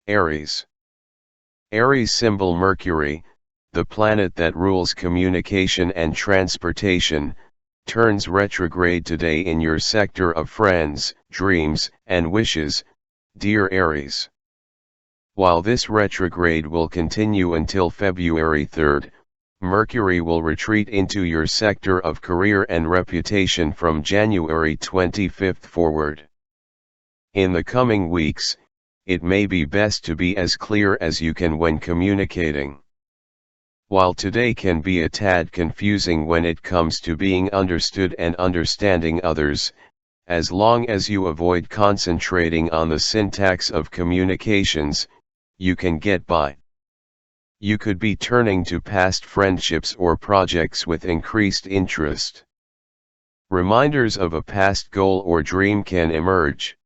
Aries. Aries symbol Mercury, the planet that rules communication and transportation, turns retrograde today in your sector of friends, dreams, and wishes, dear Aries. While this retrograde will continue until February 3rd, Mercury will retreat into your sector of career and reputation from January 25th forward. In the coming weeks, it may be best to be as clear as you can when communicating. While today can be a tad confusing when it comes to being understood and understanding others, as long as you avoid concentrating on the syntax of communications, you can get by. You could be turning to past friendships or projects with increased interest. Reminders of a past goal or dream can emerge.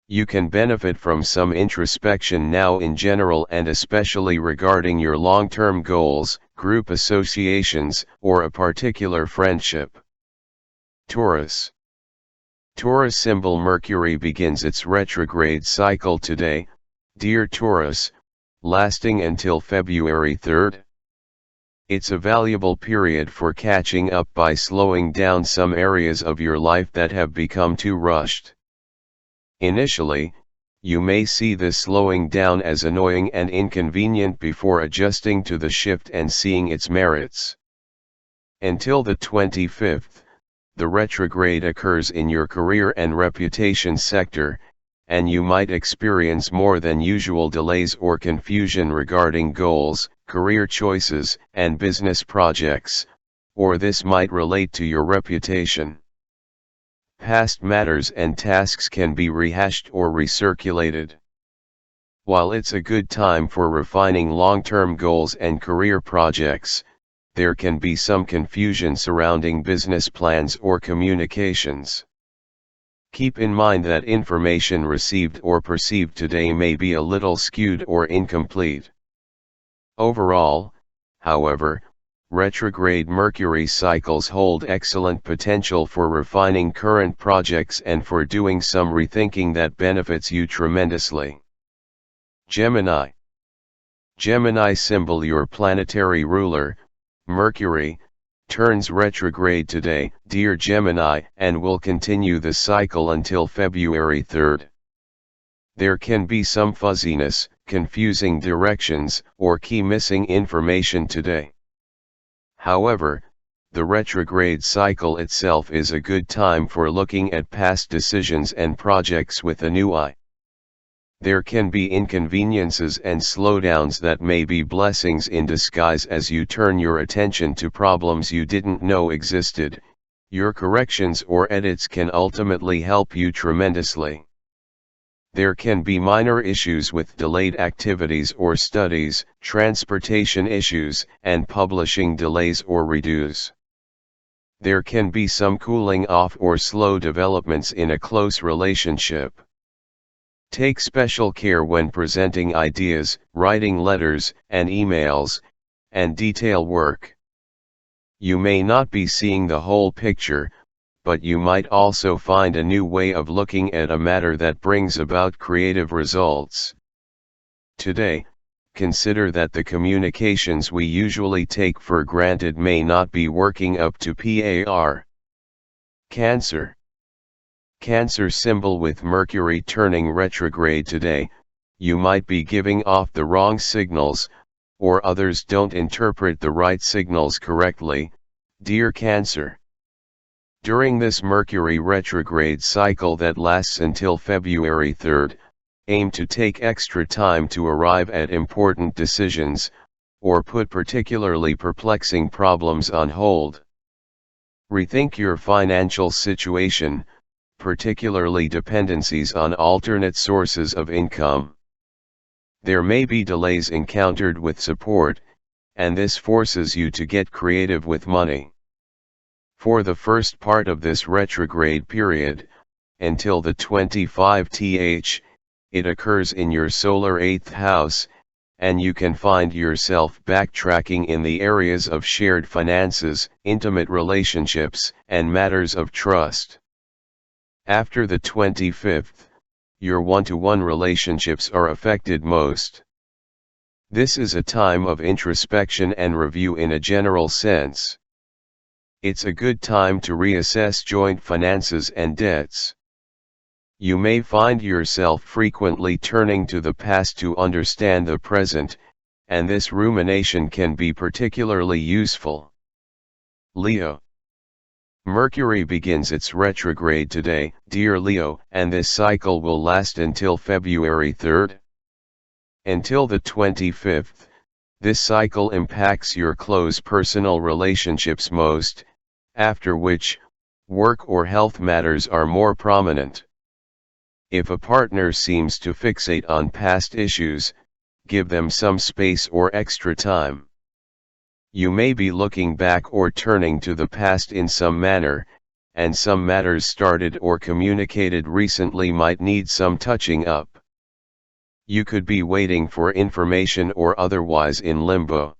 You can benefit from some introspection now in general and especially regarding your long-term goals, group associations, or a particular friendship. Taurus. Taurus symbol Mercury begins its retrograde cycle today, dear Taurus, lasting until February 3rd. It's a valuable period for catching up by slowing down some areas of your life that have become too rushed. Initially, you may see this slowing down as annoying and inconvenient before adjusting to the shift and seeing its merits. Until the 25th, the retrograde occurs in your career and reputation sector, and you might experience more than usual delays or confusion regarding goals, career choices, and business projects, or this might relate to your reputation. Past matters and tasks can be rehashed or recirculated. While it's a good time for refining long-term goals and career projects, there can be some confusion surrounding business plans or communications. Keep in mind that information received or perceived today may be a little skewed or incomplete. Overall, however, retrograde Mercury cycles hold excellent potential for refining current projects and for doing some rethinking that benefits you tremendously. Gemini. Gemini symbol your planetary ruler, Mercury, turns retrograde today, dear Gemini, and will continue the cycle until February 3rd. There can be some fuzziness, confusing directions, or key missing information today. However, the retrograde cycle itself is a good time for looking at past decisions and projects with a new eye. There can be inconveniences and slowdowns that may be blessings in disguise as you turn your attention to problems you didn't know existed. Your corrections or edits can ultimately help you tremendously. There can be minor issues with delayed activities or studies, transportation issues, and publishing delays or redos. There can be some cooling off or slow developments in a close relationship. Take special care when presenting ideas, writing letters and emails, and detail work. You may not be seeing the whole picture, but you might also find a new way of looking at a matter that brings about creative results. Today, consider that the communications we usually take for granted may not be working up to par. Cancer. Cancer symbol with Mercury turning retrograde today, you might be giving off the wrong signals, or others don't interpret the right signals correctly, dear Cancer. During this Mercury retrograde cycle that lasts until February 3rd, aim to take extra time to arrive at important decisions, or put particularly perplexing problems on hold. Rethink your financial situation, particularly dependencies on alternate sources of income. There may be delays encountered with support, and this forces you to get creative with money. For the first part of this retrograde period, until the 25th, it occurs in your solar 8th house, and you can find yourself backtracking in the areas of shared finances, intimate relationships, and matters of trust. After the 25th, your one-to-one relationships are affected most. This is a time of introspection and review in a general sense. It's a good time to reassess joint finances and debts. You may find yourself frequently turning to the past to understand the present, and this rumination can be particularly useful. Leo. Mercury begins its retrograde today, dear Leo, and this cycle will last until February 3rd. Until the 25th, this cycle impacts your close personal relationships most, after which, work or health matters are more prominent. If a partner seems to fixate on past issues, give them some space or extra time. You may be looking back or turning to the past in some manner, and some matters started or communicated recently might need some touching up. You could be waiting for information or otherwise in limbo.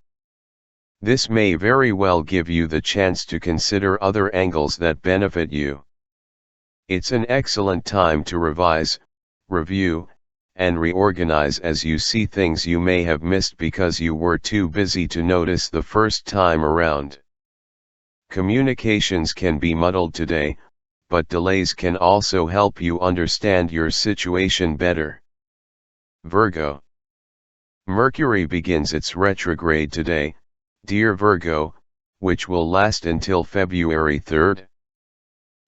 This may very well give you the chance to consider other angles that benefit you. It's an excellent time to revise, review, and reorganize as you see things you may have missed because you were too busy to notice the first time around. Communications can be muddled today, but delays can also help you understand your situation better. Virgo. Mercury begins its retrograde today, dear Virgo, which will last until February 3rd.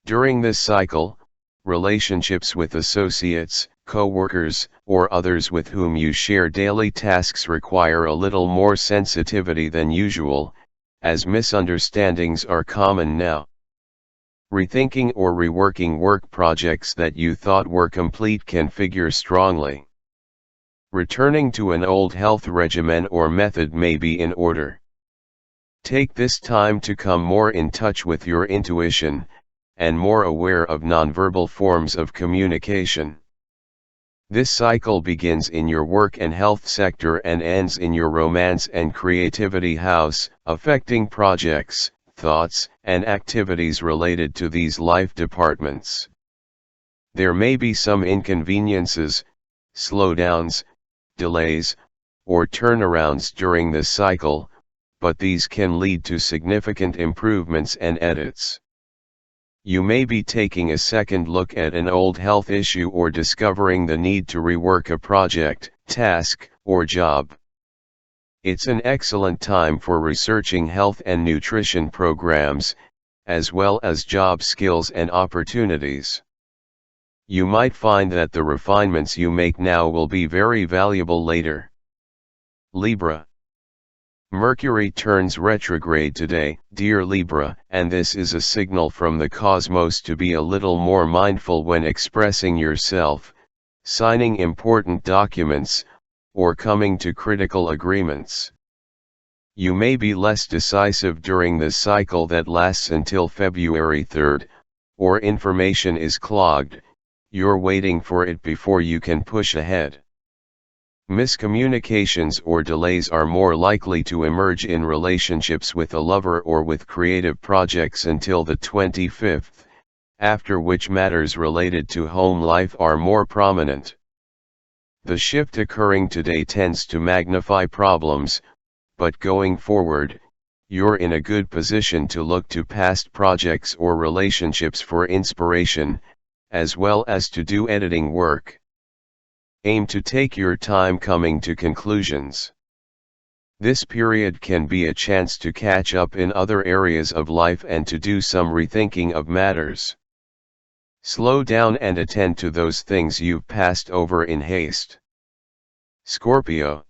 During this cycle, relationships with associates, co-workers, or others with whom you share daily tasks require a little more sensitivity than usual, as misunderstandings are common now. Rethinking or reworking work projects that you thought were complete can figure strongly. Returning to an old health regimen or method may be in order. Take this time to come more in touch with your intuition, and more aware of nonverbal forms of communication. This cycle begins in your work and health sector and ends in your romance and creativity house, affecting projects, thoughts, and activities related to these life departments. There may be some inconveniences, slowdowns, delays, or turnarounds during this cycle, but these can lead to significant improvements and edits. You may be taking a second look at an old health issue or discovering the need to rework a project, task, or job. It's an excellent time for researching health and nutrition programs, as well as job skills and opportunities. You might find that the refinements you make now will be very valuable later. Libra. Mercury turns retrograde today, dear Libra, and this is a signal from the cosmos to be a little more mindful when expressing yourself, signing important documents, or coming to critical agreements. You may be less decisive during this cycle that lasts until February 3rd, or information is clogged. You're waiting for it before you can push ahead. Miscommunications or delays are more likely to emerge in relationships with a lover or with creative projects until the 25th, after which matters related to home life are more prominent. The shift occurring today tends to magnify problems, but going forward, you're in a good position to look to past projects or relationships for inspiration, as well as to do editing work. Aim to take your time coming to conclusions. This period can be a chance to catch up in other areas of life and to do some rethinking of matters. Slow down and attend to those things you've passed over in haste. Scorpio.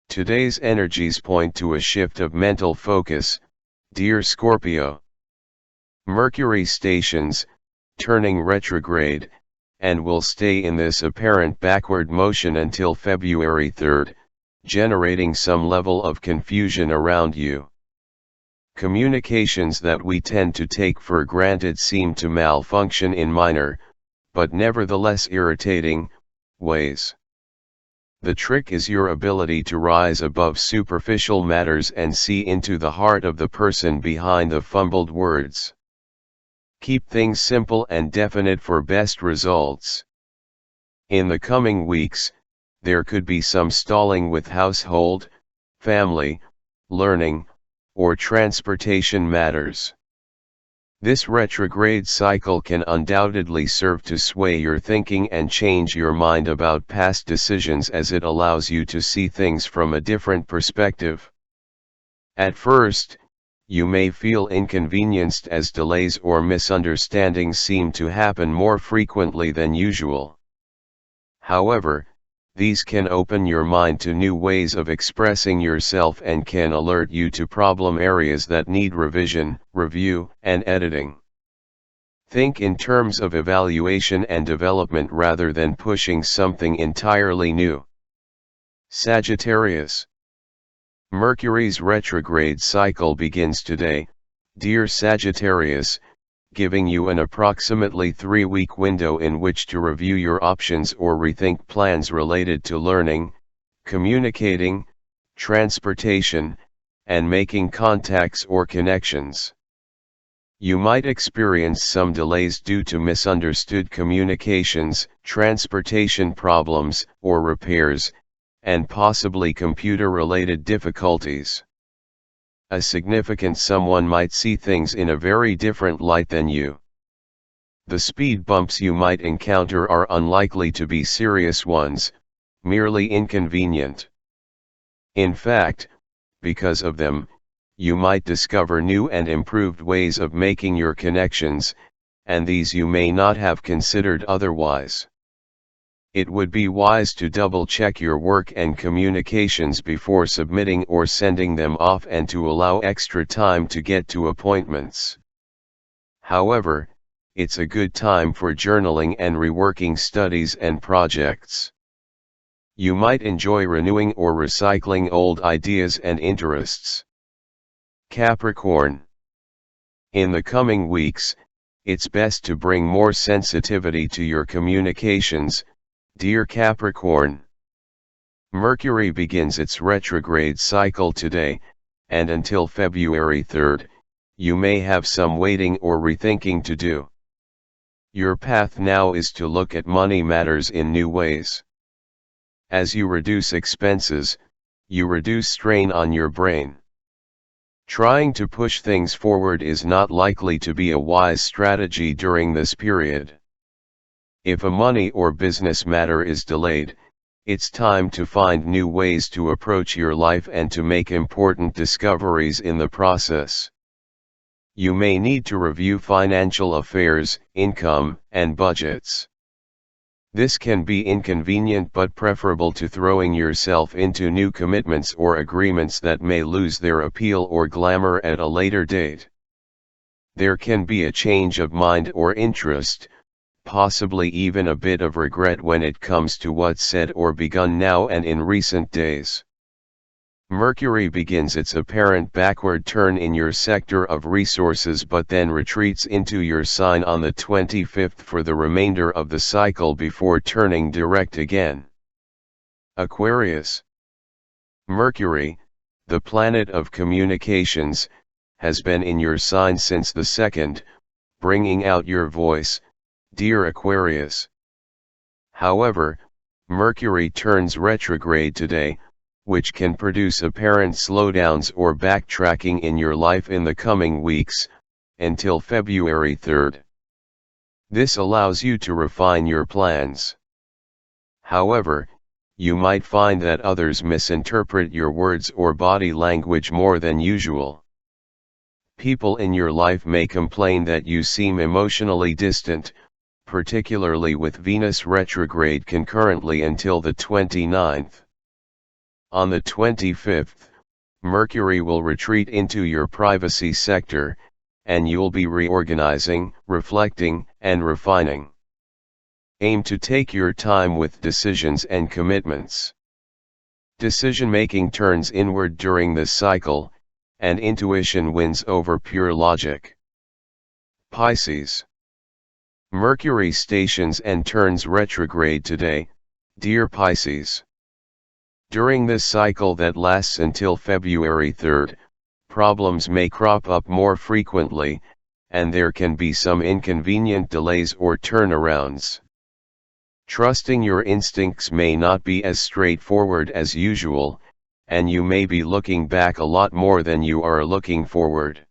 Today's energies point to a shift of mental focus, dear Scorpio. Mercury stations, turning retrograde, and will stay in this apparent backward motion until February 3rd, generating some level of confusion around you. Communications that we tend to take for granted seem to malfunction in minor, but nevertheless irritating, ways. The trick is your ability to rise above superficial matters and see into the heart of the person behind the fumbled words. Keep things simple and definite for best results. In the coming weeks, there could be some stalling with household, family, learning, or transportation matters. This retrograde cycle can undoubtedly serve to sway your thinking and change your mind about past decisions, as it allows you to see things from a different perspective. At first, you may feel inconvenienced as delays or misunderstandings seem to happen more frequently than usual. However, these can open your mind to new ways of expressing yourself and can alert you to problem areas that need revision, review, and editing. Think in terms of evaluation and development rather than pushing something entirely new. Sagittarius. Mercury's retrograde cycle begins today, dear Sagittarius, giving you an approximately 3-week window in which to review your options or rethink plans related to learning, communicating, transportation, and making contacts or connections. You might experience some delays due to misunderstood communications, transportation problems, or repairs, and possibly computer-related difficulties. A significant someone might see things in a very different light than you. The speed bumps you might encounter are unlikely to be serious ones, merely inconvenient. In fact, because of them, you might discover new and improved ways of making your connections, and these you may not have considered otherwise. It would be wise to double-check your work and communications before submitting or sending them off and to allow extra time to get to appointments. However, it's a good time for journaling and reworking studies and projects. You might enjoy renewing or recycling old ideas and interests. Capricorn. In the coming weeks, it's best to bring more sensitivity to your communications, dear Capricorn. Mercury begins its retrograde cycle today, and until February 3rd, you may have some waiting or rethinking to do. Your path now is to look at money matters in new ways. As you reduce expenses, you reduce strain on your brain. Trying to push things forward is not likely to be a wise strategy during this period. If a money or business matter is delayed, it's time to find new ways to approach your life and to make important discoveries in the process. You may need to review financial affairs, income, and budgets. This can be inconvenient but preferable to throwing yourself into new commitments or agreements that may lose their appeal or glamour at a later date. There can be a change of mind or interest, possibly even a bit of regret when it comes to what's said or begun now and in recent days. Mercury begins its apparent backward turn in your sector of resources but then retreats into your sign on the 25th for the remainder of the cycle before turning direct again. Aquarius. Mercury, the planet of communications, has been in your sign since the 2nd, bringing out your voice, dear Aquarius. However, Mercury turns retrograde today, which can produce apparent slowdowns or backtracking in your life in the coming weeks, until February 3rd. This allows you to refine your plans. However, you might find that others misinterpret your words or body language more than usual. People in your life may complain that you seem emotionally distant, particularly with Venus retrograde concurrently until the 29th. On the 25th, Mercury will retreat into your privacy sector, and you'll be reorganizing, reflecting, and refining. Aim to take your time with decisions and commitments. Decision-making turns inward during this cycle, and intuition wins over pure logic. Pisces. Mercury stations and turns retrograde today, dear Pisces. During this cycle that lasts until February 3rd, problems may crop up more frequently, and there can be some inconvenient delays or turnarounds. Trusting your instincts may not be as straightforward as usual, and you may be looking back a lot more than you are looking forward.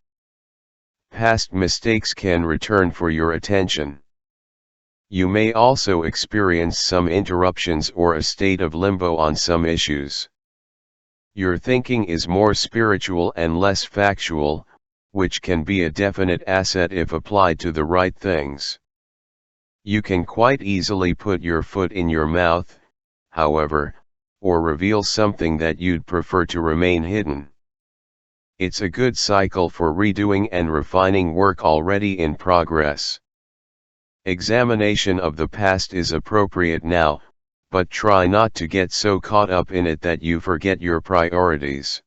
Past mistakes can return for your attention. You may also experience some interruptions or a state of limbo on some issues. Your thinking is more spiritual and less factual, which can be a definite asset if applied to the right things. You can quite easily put your foot in your mouth, however, or reveal something that you'd prefer to remain hidden. It's a good cycle for redoing and refining work already in progress. Examination of the past is appropriate now, but try not to get so caught up in it that you forget your priorities.